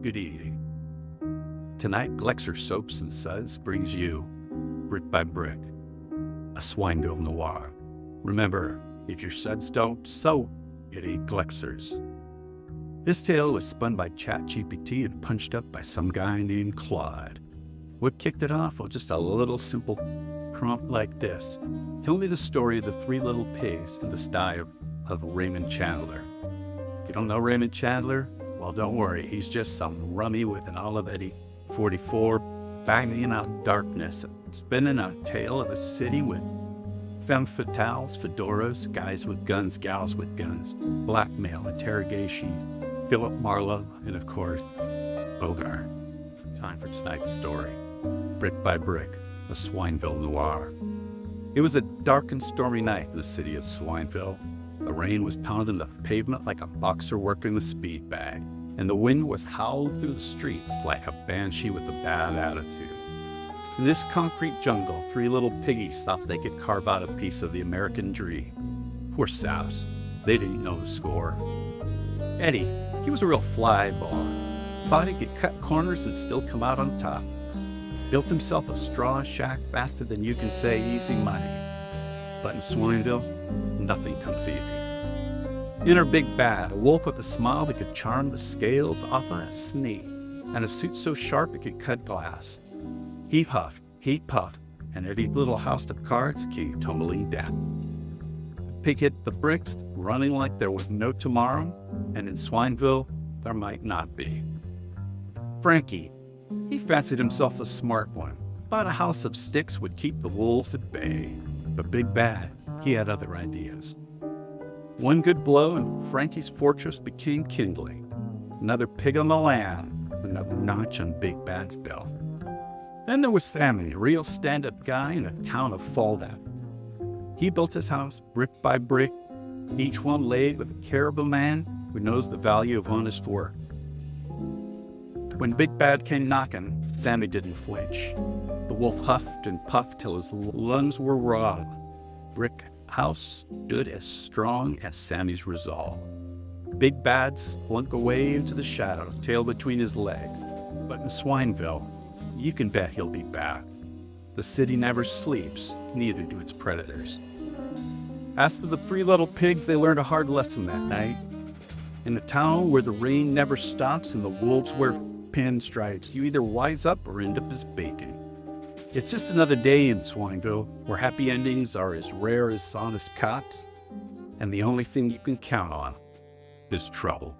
Good evening. Tonight, Glexer Soaps and Suds brings you, brick by brick, a Swineville noir. Remember, if your suds don't soap, it ain't Glexers. This tale was spun by ChatGPT and punched up by some guy named Claude. What kicked it off? Well, just a little simple prompt like this. Tell me the story of the three little pigs in the style of Raymond Chandler. You don't know Raymond Chandler? Well, don't worry. He's just some rummy with an Olivetti 44 banging out darkness, spinning a tale of a city with femme fatales, fedoras, guys with guns, gals with guns, blackmail, interrogation, Philip Marlowe, and of course, Bogart. Time for tonight's story. Brick by brick, a Swineville noir. It was a dark and stormy night in the city of Swineville. The rain was pounding the pavement like a boxer working the speed bag, and the wind was howling through the streets like a banshee with a bad attitude. In this concrete jungle, three little piggies thought they could carve out a piece of the American dream. Poor sows, they didn't know the score. Eddie, he was a real fly ball. Thought he could cut corners and still come out on top. Built himself a straw shack faster than you can say easy money. But in Swineville, nothing comes easy. Enter Big Bad, a wolf with a smile that could charm the scales off a snake, and a suit so sharp it could cut glass. He huffed, he puffed, and Eddie's little house of cards came tumbling down. The pig hit the bricks, running like there was no tomorrow, and in Swineville, there might not be. Frankie, he fancied himself the smart one, thought a house of sticks would keep the wolves at bay. But Big Bad, he had other ideas. One good blow and Frankie's fortress became kindling. Another pig on the land, another notch on Big Bad's belt. Then there was Sammy, a real stand-up guy in a town of fallout. He built his house brick by brick, each one laid with the care of a man who knows the value of honest work. When Big Bad came knocking, Sammy didn't flinch. The wolf huffed and puffed till his lungs were raw. Brick house stood as strong as Sammy's resolve. Big Bad slunk away into the shadows, tail between his legs. But in Swineville, you can bet he'll be back. The city never sleeps, neither do its predators. As for the three little pigs, they learned a hard lesson that night. In a town where the rain never stops and the wolves wear pinstripes, you either wise up or end up as bacon. It's just another day in Swineville, where happy endings are as rare as honest cops, and the only thing you can count on is trouble.